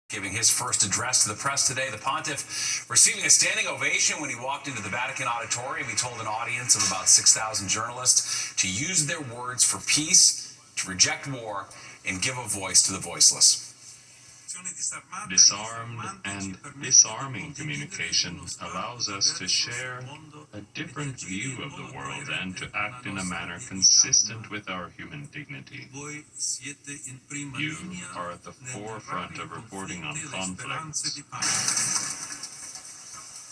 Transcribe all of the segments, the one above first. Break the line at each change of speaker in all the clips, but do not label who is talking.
Giving his first address to the press today, the pontiff receiving a standing ovation when he walked into the Vatican auditorium. He told an audience of about 6,000 journalists to use their words for peace, to reject war, and give a voice to the voiceless.
Disarmed and disarming communication allows us to share a different view of the world and to act in a manner consistent with our human dignity. You are at the forefront of reporting on conflicts.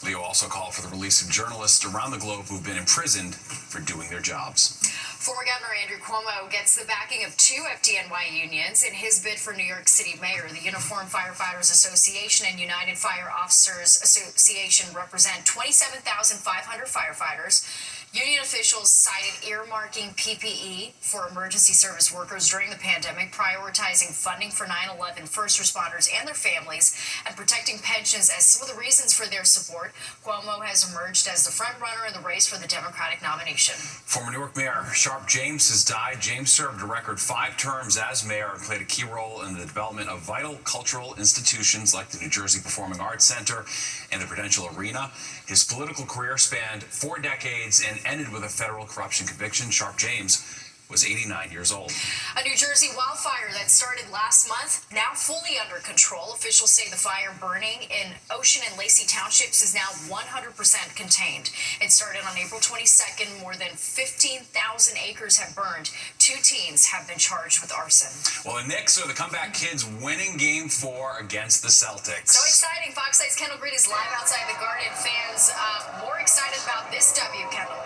Leo also called for the release of journalists around the globe who've been imprisoned for doing their jobs.
Former Governor Andrew Cuomo gets the backing of two FDNY unions in his bid for New York City mayor. The Uniformed Firefighters Association and United Fire Officers Association represent 27,500 firefighters. Union officials cited earmarking PPE for emergency service workers during the pandemic, prioritizing funding for 9/11 first responders and their families, and protecting pensions as some of the reasons for their support. Cuomo has emerged as the front runner in the race for the Democratic nomination.
Former Newark Mayor Sharpe James has died. James served a record 5 terms as mayor and played a key role in the development of vital cultural institutions like the New Jersey Performing Arts Center and the Prudential Arena. His political career spanned 4 decades and ended with a federal corruption conviction. Sharpe James was 89 years old.
A New Jersey wildfire that started last month, now fully under control. Officials say the fire burning in Ocean and Lacey Townships is now 100% contained. It started on April 22nd. More than 15,000 acres have burned. 2 teens have been charged with arson.
Well, the Knicks are the comeback kids winning Game 4 against the Celtics.
So exciting. Fox 8's Kendall Green is live outside the Garden. Fans more excited about this W, Kendall.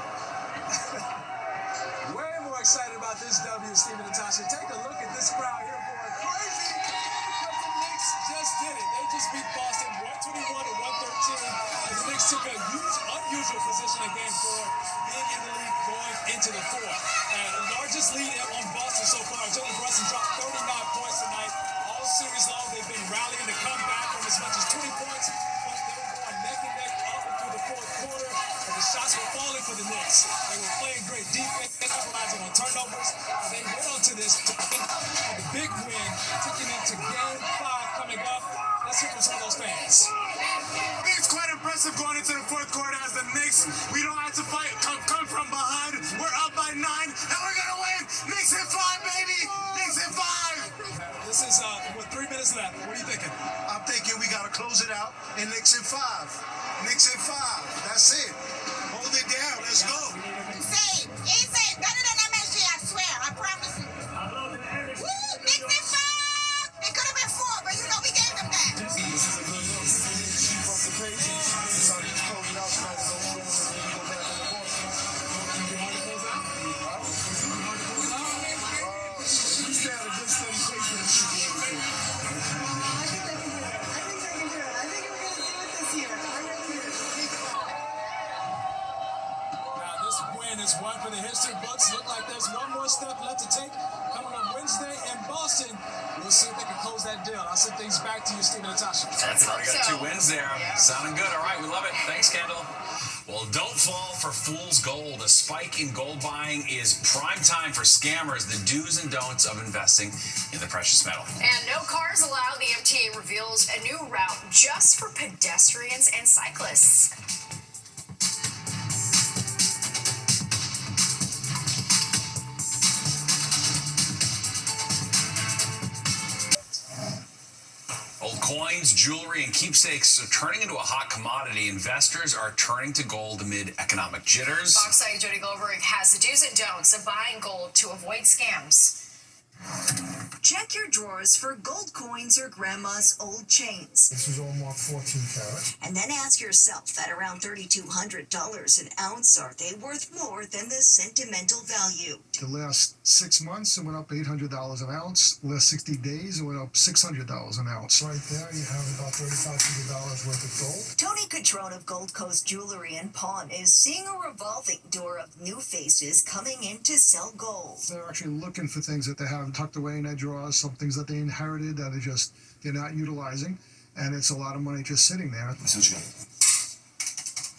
Excited about this W, Stephen and Tasha. Take a look at this crowd here going crazy. But the Knicks just did it. They just beat Boston 121 to 113. And the Knicks took a huge, unusual position in Game 4, being in the lead going into the fourth. The largest lead on Boston so far. Jalen Brunson dropped 39 points tonight. All series long, they've been rallying to come back from as much as 20 points. But they were going neck and neck up and through the fourth quarter. And the shots were falling for the Knicks. They were playing great defense, capitalizing on turnovers. And they went on to this to the big win, taking into Game 5 coming up. Let's hear from some of those fans.
It's quite impressive going into the fourth quarter as the Knicks. We don't have to fight, come from behind. We're up by 9, and we're going to win. Knicks in 5, baby. Knicks in 5.
This is with 3 minutes left. What are you thinking?
I'm thinking we got to close it out, and Knicks in 5. Knicks in 5. That's it. Hold it down. Let's go.
Insane. Insane. Better than MSG, I swear. I promise you. Woo! Knicks in 5. It could have been 4, but you know we gave them that.
Is one for the history books. Look like there's one more step left to take coming on Wednesday in Boston. We'll see if they can close that deal. I'll send things back to you, Stephen and Tasha.
That's already got 2 wins there.
Yeah.
Sounding good. All right, we love it. Thanks, Kendall. Well, don't fall for fool's gold. A spike in gold buying is prime time for scammers. The do's and don'ts of investing in the precious metal.
And no cars allowed. The MTA reveals a new route just for pedestrians and cyclists.
Coins, jewelry, and keepsakes are turning into a hot commodity. Investors are turning to gold amid economic jitters.
Fox 8 Jody Goldberg has the do's and don'ts of buying gold to avoid scams.
Check your drawers for gold coins or grandma's old chains.
This is all marked 14 karat.
And then ask yourself, at around $3,200 an ounce, are they worth more than the sentimental value?
The last 6 months, it went up $800 an ounce. The last 60 days, it went up $600 an ounce. Right there, you have about $3,500 worth of gold.
Tony Catrone of Gold Coast Jewelry and Pawn is seeing a revolving door of new faces coming in to sell gold.
They're actually looking for things that they have tucked away in their drawers, some things that they inherited that they're not utilizing, and it's a lot of money just sitting there.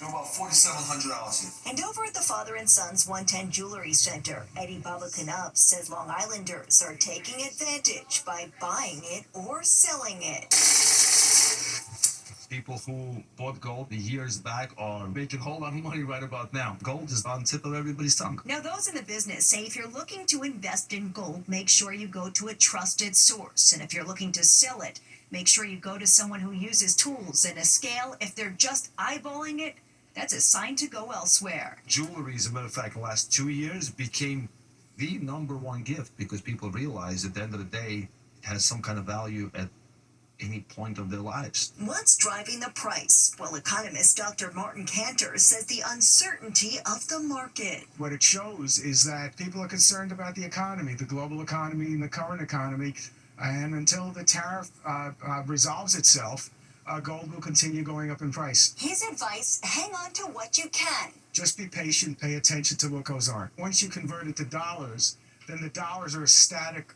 They're about $4,700 here.
And over at the Father and Son's 110 Jewelry Center, Eddie Baba Knupp says Long Islanders are taking advantage by buying it or selling it.
People who bought gold years back are making a whole lot of money right about now. Gold is on the tip of everybody's tongue.
Now, those in the business say if you're looking to invest in gold, make sure you go to a trusted source. And if you're looking to sell it, make sure you go to someone who uses tools and a scale. If they're just eyeballing it, that's a sign to go elsewhere.
Jewelry, as a matter of fact, the last 2 years became the number one gift because people realize at the end of the day it has some kind of value at any point of their lives.
What's driving the price? Well, economist Dr. Martin Cantor says the uncertainty of the market.
What it shows is that people are concerned about the economy, the global economy and the current economy. And until the tariff resolves itself, gold will continue going up in price.
His advice, hang on to what you can.
Just be patient, pay attention to what goes on. Once you convert it to dollars, then the dollars are a static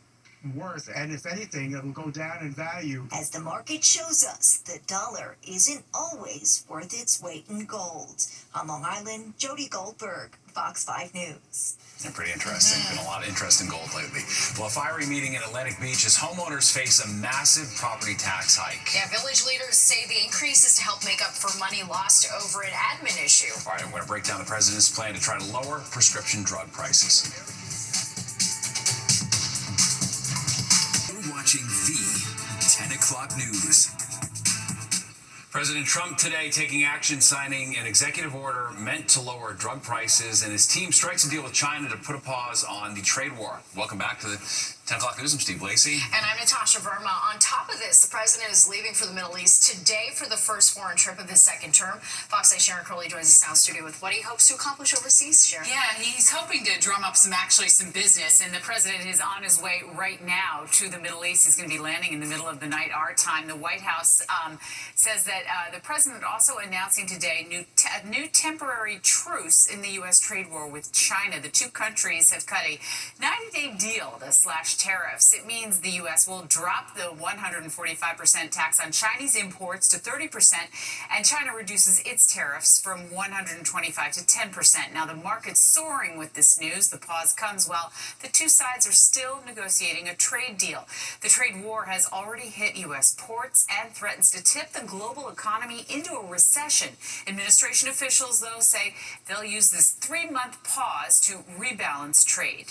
worth, and if anything, it'll go down in value.
As the market shows us, the dollar isn't always worth its weight in gold. On Long Island, Jody Goldberg, Fox 5 News.
Yeah, pretty interesting. Been a lot of interest in gold lately. Well, a fiery meeting in Atlantic Beach as homeowners face a massive property tax hike.
Yeah, village leaders say the increase is to help make up for money lost over an admin issue.
All right, I'm going to break down the president's plan to try to lower prescription drug prices.
You're watching the 10 o'clock news.
President Trump today taking action, signing an executive order meant to lower drug prices, and his team strikes a deal with China to put a pause on the trade war. Welcome back to the 10 o'clock news. I'm Steve Lacey.
And I'm Natasha Verma. On top of this, the president is leaving for the Middle East today for the first foreign trip of his second term. Fox 8 Sharon Crowley joins us now in studio with what he hopes to accomplish overseas. Sharon.
Yeah, he's hoping to drum up some business, and the president is on his way right now to the Middle East. He's going to be landing in the middle of the night our time. The White House says that the president also announcing today a new temporary truce in the U.S. trade war with China. The two countries have cut a 90-day deal to slash tariffs. It means the U.S. will drop the 145% tax on Chinese imports to 30%, and China reduces its tariffs from 125 to 10%. Now, the market's soaring with this news. The pause comes while the two sides are still negotiating a trade deal. The trade war has already hit U.S. ports and threatens to tip the global economy into a recession. Administration officials, though, say they'll use this 3-month pause to rebalance trade.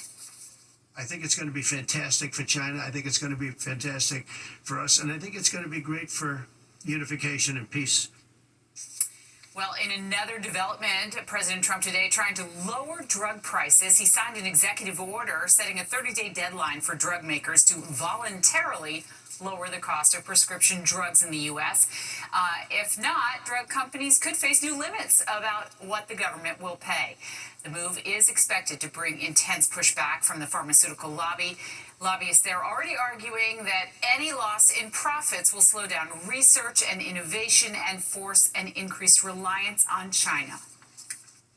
I think it's going to be fantastic for China. I think it's going to be fantastic for us. And I think it's going to be great for unification and peace.
Well, in another development, President Trump today trying to lower drug prices. He signed an executive order setting a 30-day deadline for drug makers to voluntarily lower the cost of prescription drugs in the U.S. If not, drug companies could face new limits about what the government will pay. The move is expected to bring intense pushback from the pharmaceutical lobby. Lobbyists there are already arguing that any loss in profits will slow down research and innovation and force an increased reliance on China.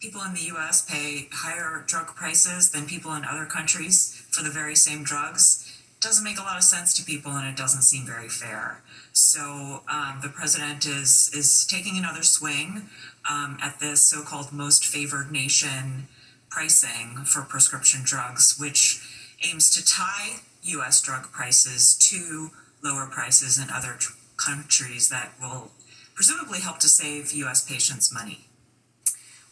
People in the U.S. pay higher drug prices than people in other countries for the very same drugs. It doesn't make a lot of sense to people, and it doesn't seem very fair. So the president is taking another swing at this so-called most favored nation pricing for prescription drugs, which aims to tie U.S. drug prices to lower prices in other countries that will presumably help to save U.S. patients money.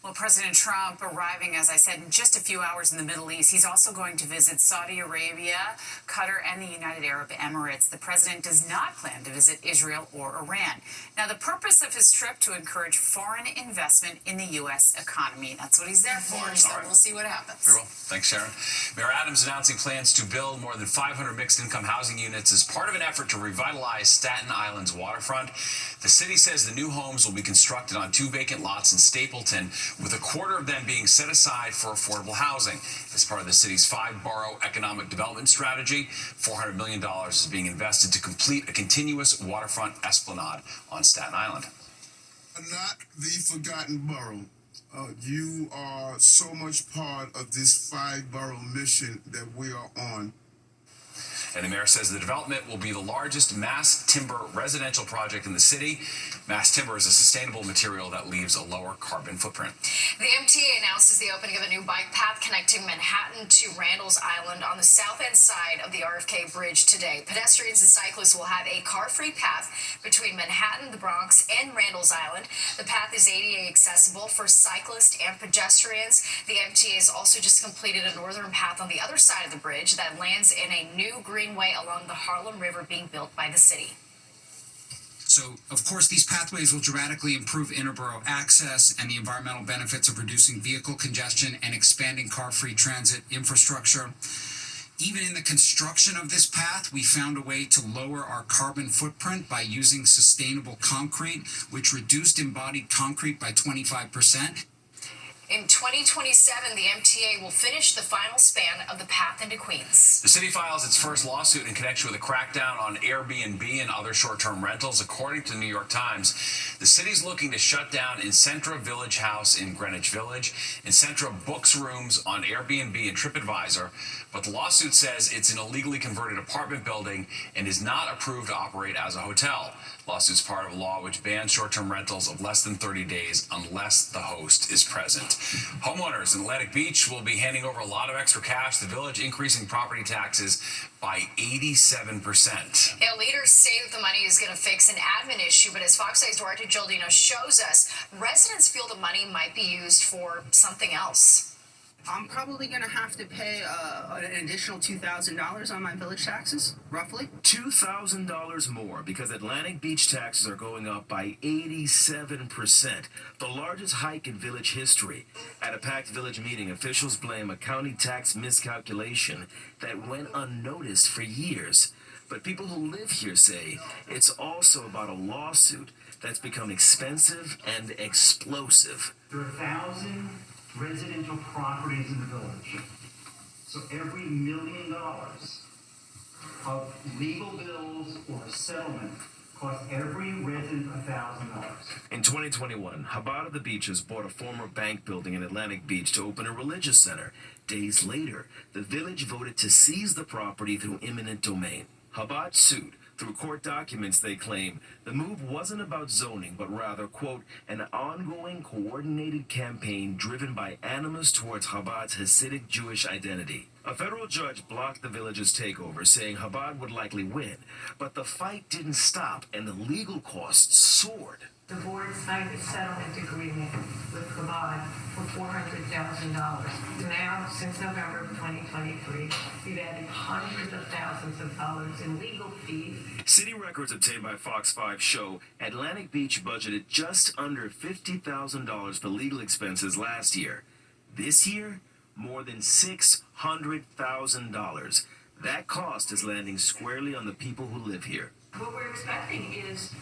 Well, President Trump arriving, as I said, in just a few hours in the Middle East. He's also going to visit Saudi Arabia, Qatar, and the United Arab Emirates. The president does not plan to visit Israel or Iran. Now, the purpose of his trip to encourage foreign investment in the U.S. economy. That's what he's there for, so we'll see what happens.
Very well. Thanks, Sharon. Mayor Adams announcing plans to build more than 500 mixed-income housing units as part of an effort to revitalize Staten Island's waterfront. The city says the new homes will be constructed on 2 vacant lots in Stapleton, with a quarter of them being set aside for affordable housing. As part of the city's 5-borough economic development strategy, $400 million is being invested to complete a continuous waterfront esplanade on Staten Island.
Not the forgotten borough. You are so much part of this 5-borough mission that we are on.
And the mayor says the development will be the largest mass timber residential project in the city. Mass timber is a sustainable material that leaves a lower carbon footprint.
The MTA announces the opening of a new bike path connecting Manhattan to Randall's Island on the south end side of the RFK Bridge today. Pedestrians and cyclists will have a car-free path between Manhattan, the Bronx, and Randall's Island. The path is ADA accessible for cyclists and pedestrians. The MTA has also just completed a northern path on the other side of the bridge that lands in a new greenway along the Harlem River being built by the city.
So, of course, these pathways will dramatically improve interborough access and the environmental benefits of reducing vehicle congestion and expanding car-free transit infrastructure. Even in the construction of this path, we found a way to lower our carbon footprint by using sustainable concrete, which reduced embodied concrete by 25%.
In 2027, the MTA will finish the final span of the path into Queens.
The city files its first lawsuit in connection with a crackdown on Airbnb and other short-term rentals. According to the New York Times, the city's looking to shut down Incentra Village House in Greenwich Village, Incentra books rooms on Airbnb and TripAdvisor, but the lawsuit says it's an illegally converted apartment building and is not approved to operate as a hotel. Lawsuit's part of a law which bans short-term rentals of less than 30 days unless the host is present. Homeowners in Atlantic Beach will be handing over a lot of extra cash. The village increasing property taxes by 87%.
Leaders say that the money is going to fix an admin issue, but as Fox 8's Duarte Gildino shows us, residents feel the money might be used for something else.
I'm probably going to have to pay an additional $2,000 on my village taxes, roughly.
$2,000 more because Atlantic Beach taxes are going up by 87%, the largest hike in village history. At a packed village meeting, officials blame a county tax miscalculation that went unnoticed for years. But people who live here say it's also about a lawsuit that's become expensive and explosive.
There are 1,000 residential properties in the village. So every $1 million of legal bills or a settlement costs every resident $1,000.
In 2021, Chabad of the Beaches bought a former bank building in Atlantic Beach to open a religious center. Days later, the village voted to seize the property through eminent domain. Chabad sued. Through court documents, they claim the move wasn't about zoning, but rather, quote, an ongoing coordinated campaign driven by animus towards Chabad's Hasidic Jewish identity. A federal judge blocked the village's takeover, saying Chabad would likely win. But the fight didn't stop, and the legal costs soared.
The board signed a settlement agreement with Chabad for $400,000. Now, since November of 2023, we've added hundreds of thousands of dollars in legal fees.
City records obtained by Fox 5 show Atlantic Beach budgeted just under $50,000 for legal expenses last year. This year, more than $600,000. That cost is landing squarely on the people who live here.
What we're expecting is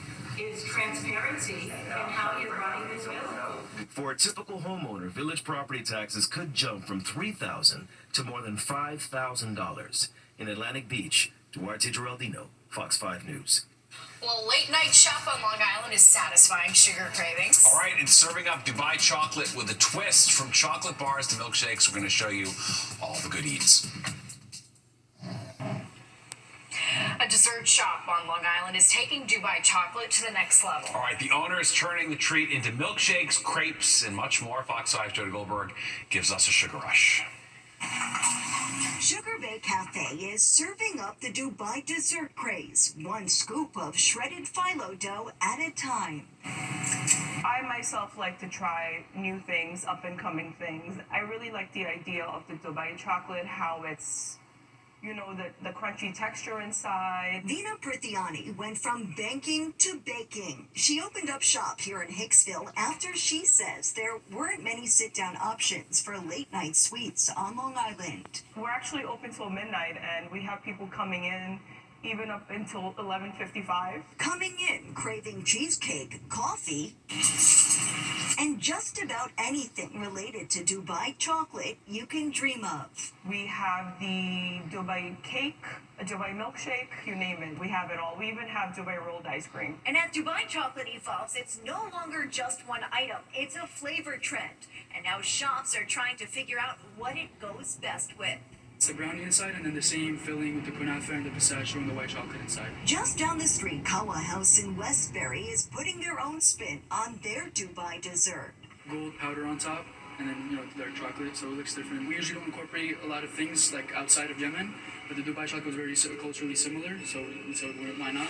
transparency in how you're running this village.
For a typical homeowner, village property taxes could jump from $3,000 to more than $5,000. In Atlantic Beach, Duarte Geraldino, Fox 5 News.
Well, late night shop on Long Island is satisfying sugar cravings.
All right, it's serving up Dubai chocolate with a twist. From chocolate bars to milkshakes, we're going to show you all the good eats.
A dessert shop on Long Island is taking Dubai chocolate to the next level.
All right, the owner is turning the treat into milkshakes, crepes, and much more. Fox 5's Jody Goldberg gives us a sugar rush.
Sugar Bay Cafe is serving up the Dubai dessert craze, one scoop of shredded phyllo dough at a time.
I myself like to try new things, up-and-coming things. I really like the idea of the Dubai chocolate, how it's, you know, the crunchy texture inside.
Vina Prithiani went from banking to baking. She opened up shop here in Hicksville after she says there weren't many sit-down options for late-night sweets on Long Island.
We're actually open till midnight, and we have people coming in even up until 11:55.
Coming in craving cheesecake, coffee, and just about anything related to Dubai chocolate you can dream of.
We have the Dubai cake, a Dubai milkshake, you name it. We have it all. We even have Dubai rolled ice cream.
And as Dubai chocolate evolves, it's no longer just one item. It's a flavor trend. And now shops are trying to figure out what it goes best with.
It's the brownie inside, and then the same filling with the kunafa and the pistachio and the white chocolate inside.
Just down the street, Kawa House in Westbury is putting their own spin on their Dubai dessert.
Gold powder on top, and then dark chocolate, so it looks different. We usually don't incorporate a lot of things like outside of Yemen, but the Dubai chocolate is very culturally similar, so why not?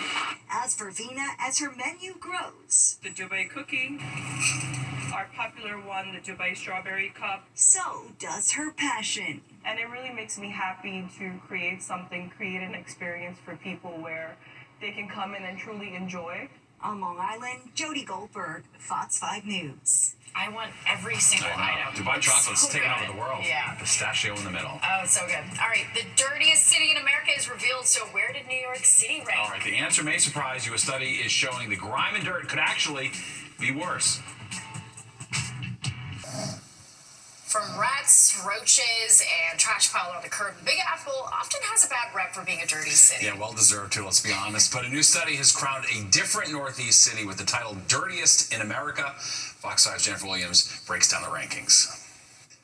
As for Vina, as her menu grows,
The Dubai cookie, our popular one, the Dubai strawberry cup.
so does her passion.
And it really makes me happy to create an experience for people where they can come in and truly enjoy.
On Long Island, Jody Goldberg, Fox 5 News.
I want every single item.
Dubai
It's
chocolate's
so
taking
good.
over the world.
Yeah.
Pistachio in the middle.
Oh, it's so good. All right, the dirtiest city in America is revealed. So where did New York City rank?
All right, the answer may surprise you. A study is showing the grime and dirt could actually be worse.
From rats, roaches, and trash pile on the curb, Big Apple often has a bad rep for being a dirty city.
Yeah, well deserved too, let's be honest. But a new study has crowned a different Northeast city with the title Dirtiest in America. Fox 5's Jennifer Williams breaks down the rankings.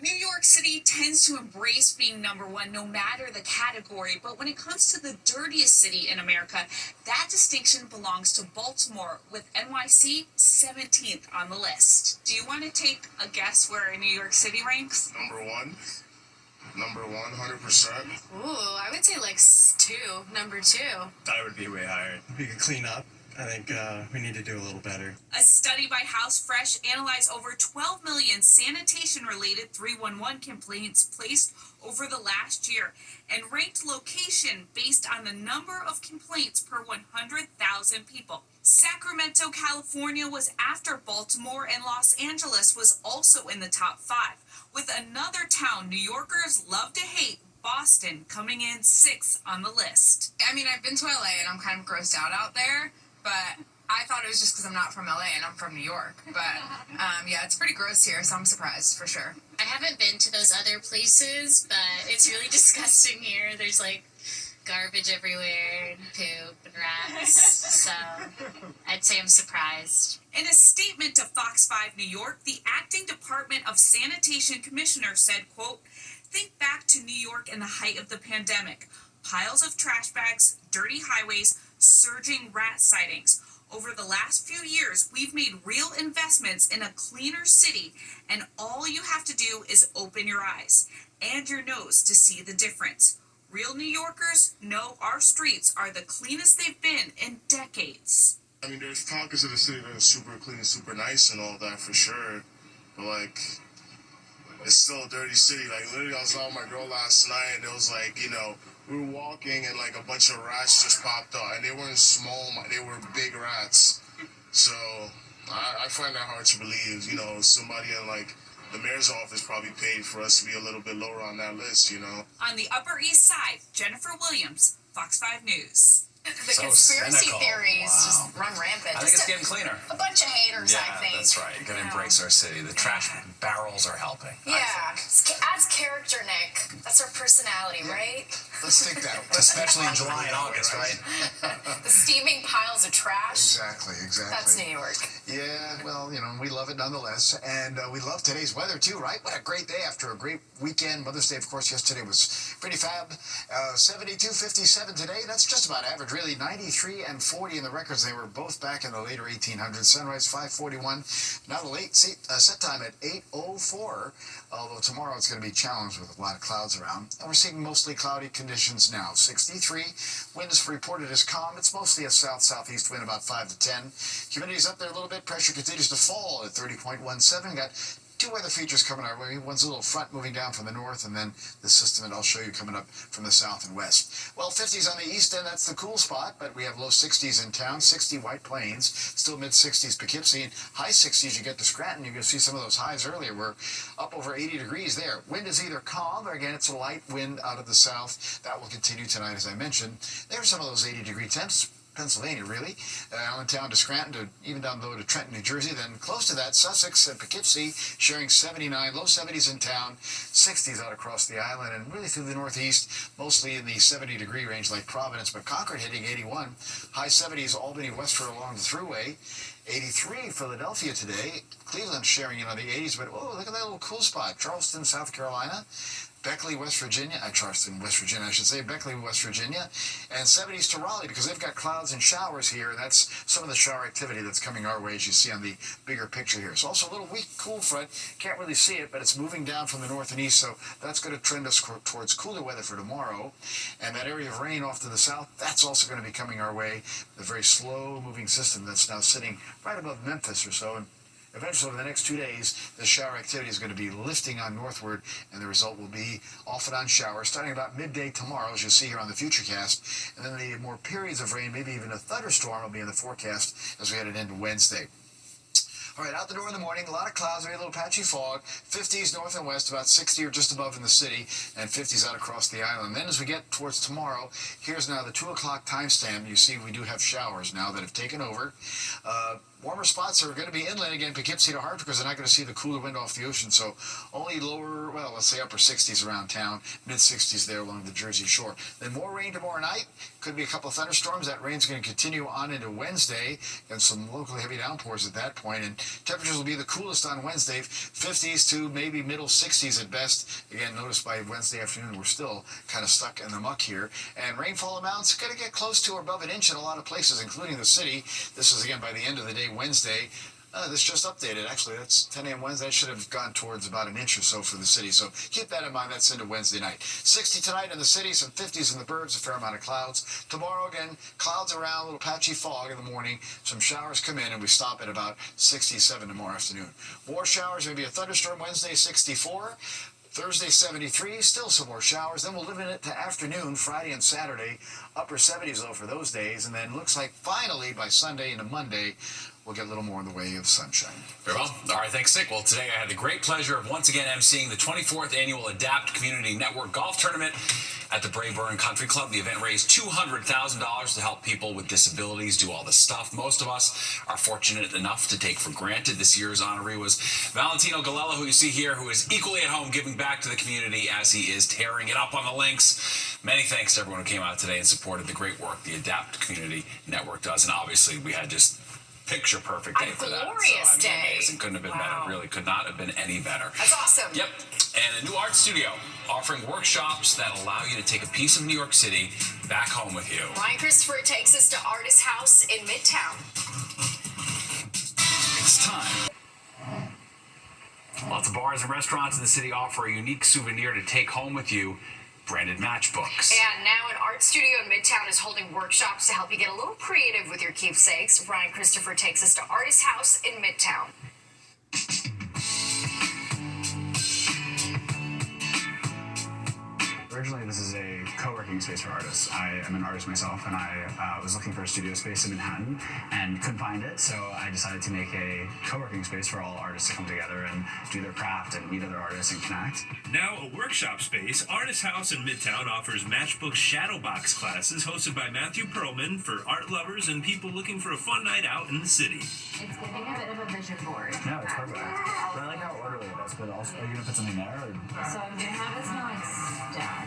New York City tends to embrace being number one no matter the category, but when it comes to the dirtiest city in America, that distinction belongs to Baltimore, with NYC 17th on the list. Do you want to take a guess where New York City ranks?
Number one, 100%.
Ooh, I would say like number two.
I would be way higher. We could clean up. I think we need to do a little better.
A study by House Fresh analyzed over 12 million sanitation-related 311 complaints placed over the last year and ranked location based on the number of complaints per 100,000 people. Sacramento, California was after Baltimore, and Los Angeles was also in the top 5, with another town New Yorkers love to hate, Boston, coming in 6th on the list.
I mean, I've been to LA and I'm kind of grossed out there, but I thought it was just because I'm not from LA and I'm from New York. But yeah, it's pretty gross here, so I'm surprised for sure.
I haven't been to those other places, but it's really disgusting here. There's like garbage everywhere and poop and rats. So I'd say I'm surprised.
In a statement to Fox 5 New York, the acting Department of Sanitation Commissioner said, quote, "Think back to New York in the height of the pandemic. Piles of trash bags, dirty highways, surging rat sightings. Over the last few years, we've made real investments in a cleaner city, and all you have to do is open your eyes and your nose to see the difference. Real New Yorkers know our streets are the cleanest they've been in decades."
I mean, there's pockets of the city that are super clean and super nice and all that for sure, but like, it's still a dirty city. Like, literally, I was out with my girl last night, and it was like, we were walking, and like a bunch of rats just popped out, and they weren't small, they were big rats. So I find that hard to believe. Somebody in like the mayor's office probably paid for us to be a little bit lower on that list.
On the Upper East Side, Jennifer Williams, Fox 5 News.
The
So
conspiracy
cynical.
theories
Wow.
just run rampant.
I think it's getting cleaner.
A bunch of haters,
Yeah,
I think.
that's right. Got to embrace our city. The trash barrels are helping.
Yeah, adds character, Nick. That's our personality, right?
Let's take that.
Especially in July and August, right?
The steaming piles of trash.
Exactly.
That's New York.
Yeah, well, we love it nonetheless. And we love today's weather, too, right? What a great day after a great weekend. Mother's Day, of course, yesterday was pretty fab. 72, 57 today. That's just about average, really. 93 and 40 in the records. They were both back in the later 1800s. Sunrise 5:41. Now the late set time at 8:04. Although tomorrow it's going to be challenged with a lot of clouds around. And we're seeing mostly cloudy conditions now. 63. Wind is reported as calm. It's mostly a south-southeast wind, about 5 to 10. Humidity's up there a little bit. Pressure continues to fall at 30.17. Got two weather features coming our way. One's a little front moving down from the north, and then the system that I'll show you coming up from the south and west. Well, 50s on the east end, that's the cool spot, but we have low 60s in town, 60 White Plains, still mid-60s Poughkeepsie, and high 60s you get to Scranton. You're going to see some of those highs earlier. We're up over 80 degrees there. Wind is either calm, or again, it's a light wind out of the south. That will continue tonight, as I mentioned. There's some of those 80-degree temps. Pennsylvania, really. Allentown to Scranton, to even down low to Trenton, New Jersey. Then close to that, Sussex and Poughkeepsie sharing 79, low 70s in town, 60s out across the island, and really through the northeast, mostly in the 70-degree range like Providence, but Concord hitting 81. High 70s, Albany, Westford along the thruway. 83, Philadelphia today. Cleveland sharing in on the 80s, but oh, look at that little cool spot. Charleston, South Carolina. Beckley, West Virginia. Charleston, West Virginia, I should say. Beckley, West Virginia. And 70s to Raleigh because they've got clouds and showers here. And that's some of the shower activity that's coming our way, as you see on the bigger picture here. It's also a little weak cool front. Can't really see it, but it's moving down from the north and east. So that's going to trend us towards cooler weather for tomorrow. And that area of rain off to the south, that's also going to be coming our way. A very slow-moving system that's now sitting right above Memphis or so. And eventually, over the next 2 days, the shower activity is going to be lifting on northward, and the result will be off and on showers starting about midday tomorrow, as you'll see here on the Futurecast. And then the more periods of rain, maybe even a thunderstorm, will be in the forecast as we head into Wednesday. All right, out the door in the morning, a lot of clouds, maybe a little patchy fog, 50s north and west, about 60 or just above in the city, and 50s out across the island. Then as we get towards tomorrow, here's now the 2 o'clock timestamp. You see we do have showers now that have taken over. Warmer spots are going to be inland again, Poughkeepsie to Hartford, because they're not going to see the cooler wind off the ocean. So only lower, well, let's say upper 60s around town, mid 60s there along the Jersey Shore. Then more rain tomorrow night. Could be a couple of thunderstorms. That rain's going to continue on into Wednesday, and some locally heavy downpours at that point. And temperatures will be the coolest on Wednesday, 50s to maybe middle 60s at best. Again, notice by Wednesday afternoon we're still kind of stuck in the muck here. And rainfall amounts going to get close to or above an inch in a lot of places, including the city. This is again by the end of the day Wednesday. This just updated. Actually, that's 10 a.m. Wednesday. That should have gone towards about an inch or so for the city. So keep that in mind. That's into Wednesday night. 60 tonight in the city, some 50s in the burbs, a fair amount of clouds. Tomorrow, again, clouds around, a little patchy fog in the morning. Some showers come in, and we stop at about 67 tomorrow afternoon. More showers, maybe a thunderstorm Wednesday, 64. Thursday, 73, still some more showers. Then we'll limit it to afternoon, Friday and Saturday. Upper 70s, though, for those days. And then looks like finally by Sunday into Monday, we'll get a little more in the way of sunshine.
Very well. All right, thanks, Nick. Well, today I had the great pleasure of once again emceeing the 24th Annual Adapt Community Network Golf Tournament at the Braeburn Country Club. The event raised $200,000 to help people with disabilities do all the stuff most of us are fortunate enough to take for granted. This year's honoree was Valentino Galella, who you see here, who is equally at home giving back to the community as he is tearing it up on the links. Many thanks to everyone who came out today and supported the great work the Adapt Community Network does. And obviously, we had just picture perfect day for that.
Glorious day.
Amazing. Couldn't have been better. Really could not have been any better.
That's awesome.
Yep. And a new art studio offering workshops that allow you to take a piece of New York City back home with you.
Ryan Christopher takes us to Artist House in Midtown.
It's time. Lots of bars and restaurants in the city offer a unique souvenir to take home with you. Branded matchbooks.
And now an art studio in Midtown is holding workshops to help you get a little creative with your keepsakes. Ryan Christopher takes us to Artist House in Midtown.
Originally, this is a co-working space for artists. I am an artist myself, and I was looking for a studio space in Manhattan and couldn't find it, so I decided to make a co-working space for all artists to come together and do their craft and meet other artists and connect.
Now a workshop space, Artist House in Midtown offers Matchbook Shadowbox classes hosted by Matthew Perlman for art lovers and people looking for a fun night out in the city.
It's giving a bit of a vision board.
No, it's perfect. But I like how orderly it is, but also, are you going to put something there? Or?
So I'm going to have this now like staggered.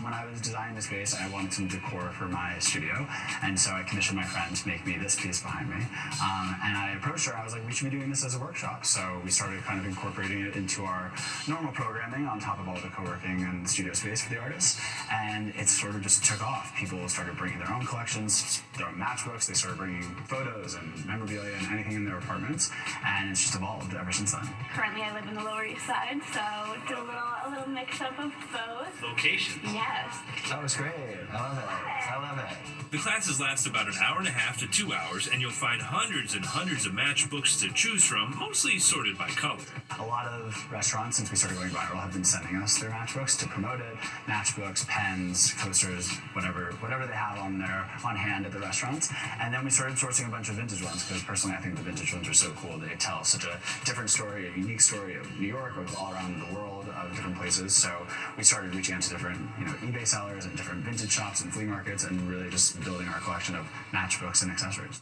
When I was designing the space, I wanted some decor for my studio, and so I commissioned my friend to make me this piece behind me. And I approached her, I was like, we should be doing this as a workshop. So we started kind of incorporating it into our normal programming on top of all the co-working and studio space for the artists. And it sort of just took off. People started bringing their own collections, their own matchbooks, they started bringing photos and memorabilia and anything in their apartments, and it's just evolved ever since then.
Currently I live in the Lower East Side, so it's a little mix-up of both.
Location.
Yes.
That was great. I love it. I love it.
The classes last about an hour and a half to 2 hours, and you'll find hundreds and hundreds of matchbooks to choose from, mostly sorted by color.
A lot of restaurants, since we started going viral, have been sending us their matchbooks to promote it. Matchbooks, pens, coasters, whatever they have on hand at the restaurants. And then we started sourcing a bunch of vintage ones, because personally I think the vintage ones are so cool. They tell such a different story, a unique story of New York, of all around the world, of different places. So we started reaching out to different, eBay sellers and different vintage shops and flea markets, and really just building our collection of matchbooks and accessories.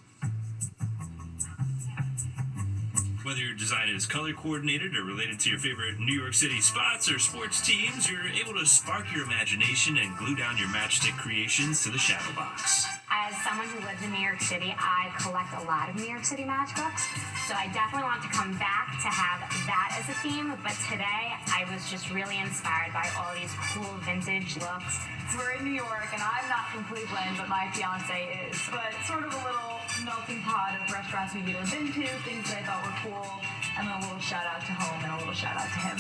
Whether your design is color coordinated or related to your favorite New York City spots or sports teams, you're able to spark your imagination and glue down your matchstick creations to the shadow box.
I
As someone who lives in New York City, I collect a lot of New York City matchbooks, so I definitely want to come back to have that as a theme, but today I was just really inspired by all these cool vintage looks.
So we're in New York, and I'm not from Cleveland, but my fiance is. But sort of a little melting pot of restaurants we've either been to, things that I thought were cool, and then a little shout out to home and a little shout out to him.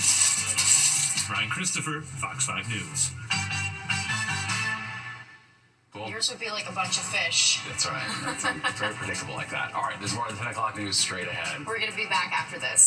Brian Christopher, Fox 5 News.
Cool.
Yours would be like a bunch of fish.
That's right. That's very predictable like that. All right, there's more of the 10 o'clock news straight ahead.
We're going to be back after this.